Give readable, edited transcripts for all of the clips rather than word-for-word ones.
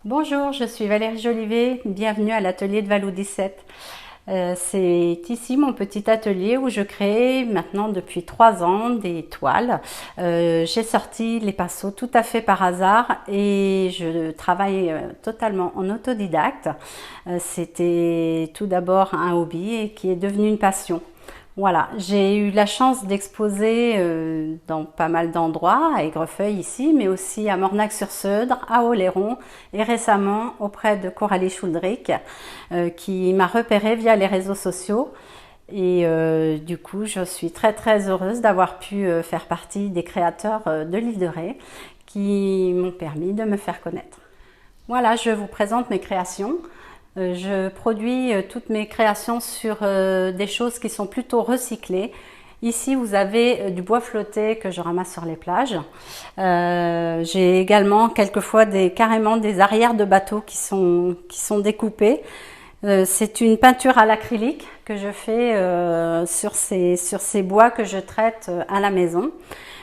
Bonjour, je suis Valérie Jolivet, bienvenue à l'atelier de Valou 17. C'est ici mon petit atelier où je crée maintenant depuis 3 ans des toiles. J'ai sorti les pinceaux tout à fait par hasard et je travaille totalement en autodidacte. C'était tout d'abord un hobby et qui est devenu une passion. Voilà, j'ai eu la chance d'exposer dans pas mal d'endroits, à Aigrefeuille ici, mais aussi à Mornac-sur-Seudre, à Oléron et récemment auprès de Coralie Schuldrich qui m'a repérée via les réseaux sociaux. Et du coup, je suis très heureuse d'avoir pu faire partie des créateurs de l'île de Ré qui m'ont permis de me faire connaître. Voilà, je vous présente mes créations. Je produis toutes mes créations sur des choses qui sont plutôt recyclées. Ici, vous avez du bois flotté que je ramasse sur les plages. J'ai également quelquefois carrément des arrières de bateaux qui sont découpés. C'est une peinture à l'acrylique que je fais sur ces bois que je traite à la maison.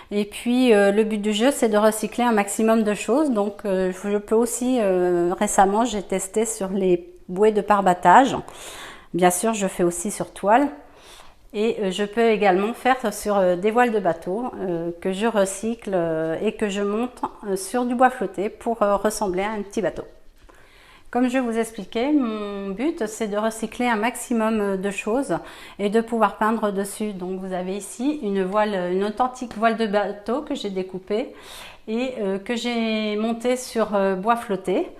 Et puis le but du jeu, c'est de recycler un maximum de choses. Donc je peux aussi, récemment, j'ai testé sur les bouées de parbattage. Bien sûr, je fais aussi sur toile. Et je peux également faire sur des voiles de bateau que je recycle et que je monte sur du bois flotté pour ressembler à un petit bateau. Comme je vous expliquais, mon but c'est de recycler un maximum de choses et de pouvoir peindre dessus. Donc vous avez ici une authentique voile de bateau que j'ai découpée et que j'ai montée sur bois flotté.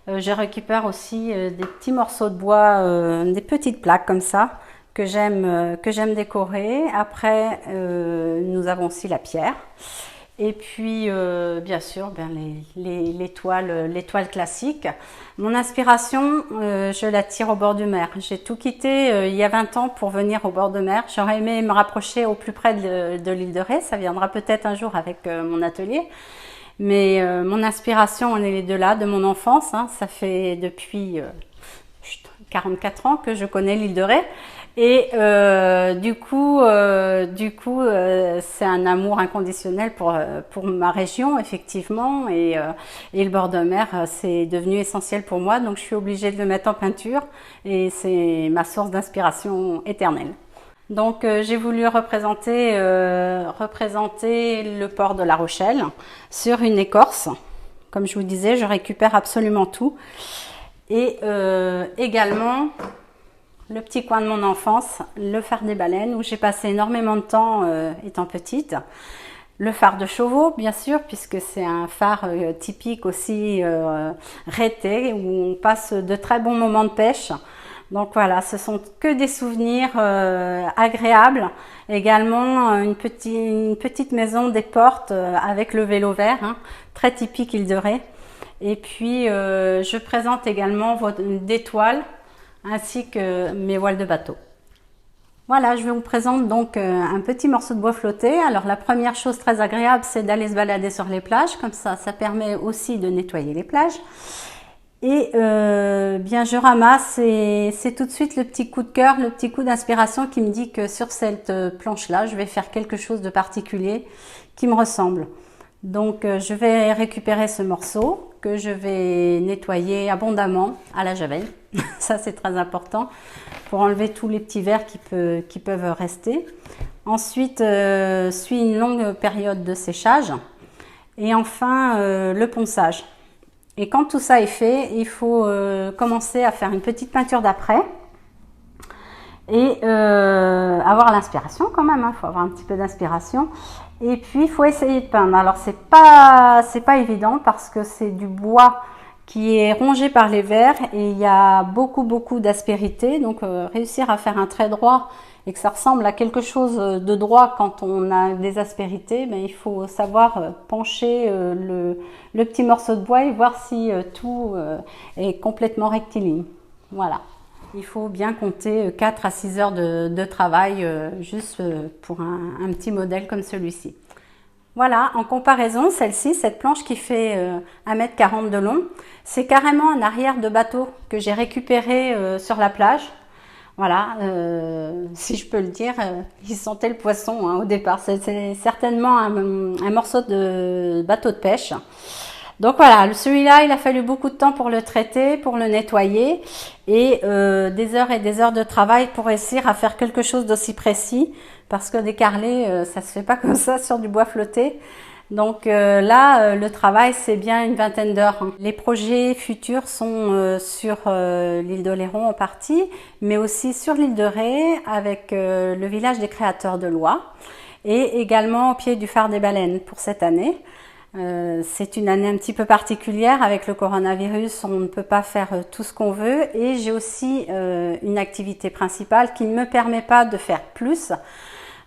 Je récupère aussi des petits morceaux de bois, des petites plaques comme ça que j'aime décorer. Après, nous avons aussi la pierre. Et puis, bien sûr, les toiles classiques. Mon inspiration, je la tire au bord de mer. J'ai tout quitté il y a 20 ans pour venir au bord de mer. J'aurais aimé me rapprocher au plus près de l'île de Ré. Ça viendra peut-être un jour avec mon atelier. Mais mon inspiration, elle est de là, de mon enfance. Hein. Ça fait depuis 44 ans que je connais l'île de Ré. Et du coup, c'est un amour inconditionnel pour ma région, effectivement. Et le bord de mer, c'est devenu essentiel pour moi. Donc, je suis obligée de le mettre en peinture. Et c'est ma source d'inspiration éternelle. Donc, j'ai voulu représenter le port de La Rochelle sur une écorce. Comme je vous disais, je récupère absolument tout. Et également le petit coin de mon enfance, le phare des baleines, où j'ai passé énormément de temps étant petite. Le phare de Chauveau, bien sûr, puisque c'est un phare typique aussi rété, où on passe de très bons moments de pêche. Donc voilà, ce sont que des souvenirs agréables. Également une petite maison des portes avec le vélo vert, hein, très typique île de Ré. Et puis je présente également des toiles ainsi que mes voiles de bateau. Voilà, je vous présente donc un petit morceau de bois flotté. Alors la première chose très agréable, c'est d'aller se balader sur les plages. Comme ça permet aussi de nettoyer les plages. Et bien je ramasse et c'est tout de suite le petit coup de cœur, le petit coup d'inspiration qui me dit que sur cette planche-là, je vais faire quelque chose de particulier qui me ressemble. Donc je vais récupérer ce morceau que je vais nettoyer abondamment à la javel. Ça c'est très important pour enlever tous les petits vers qui peuvent rester. Ensuite suit une longue période de séchage et enfin le ponçage. Et quand tout ça est fait, il faut commencer à faire une petite peinture d'après et avoir l'inspiration quand même, hein, faut avoir un petit peu d'inspiration. Et puis il faut essayer de peindre. Alors c'est pas évident parce que c'est du bois qui est rongé par les vers et il y a beaucoup d'aspérité. Donc réussir à faire un trait droit et que ça ressemble à quelque chose de droit quand on a des aspérités, ben, il faut savoir pencher le petit morceau de bois et voir si tout est complètement rectiligne. Voilà. Il faut bien compter 4 à 6 heures de travail juste pour un petit modèle comme celui-ci. Voilà, en comparaison, celle-ci, cette planche qui fait 1,40 m de long, c'est carrément un arrière de bateau que j'ai récupéré sur la plage. Voilà, si je peux le dire, il sentait le poisson hein, au départ. C'est certainement un morceau de bateau de pêche. Donc voilà, celui-là, il a fallu beaucoup de temps pour le traiter, pour le nettoyer et des heures et des heures de travail pour réussir à faire quelque chose d'aussi précis parce que des carrelés, ça se fait pas comme ça sur du bois flotté. Donc là, le travail, c'est bien une vingtaine d'heures, hein. Les projets futurs sont sur l'île d'Oléron en partie, mais aussi sur l'île de Ré avec le village des créateurs de Loie et également au pied du phare des baleines pour cette année. C'est une année un petit peu particulière avec le coronavirus, on ne peut pas faire tout ce qu'on veut et j'ai aussi une activité principale qui ne me permet pas de faire plus.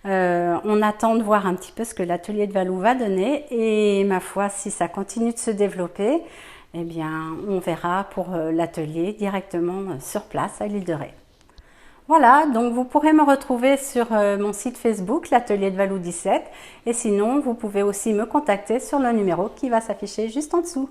On attend de voir un petit peu ce que l'atelier de Valou va donner et ma foi, si ça continue de se développer, eh bien, on verra pour l'atelier directement sur place à l'île de Ré. Voilà, donc vous pourrez me retrouver sur mon site Facebook, l'atelier de Valou 17, et sinon vous pouvez aussi me contacter sur le numéro qui va s'afficher juste en dessous.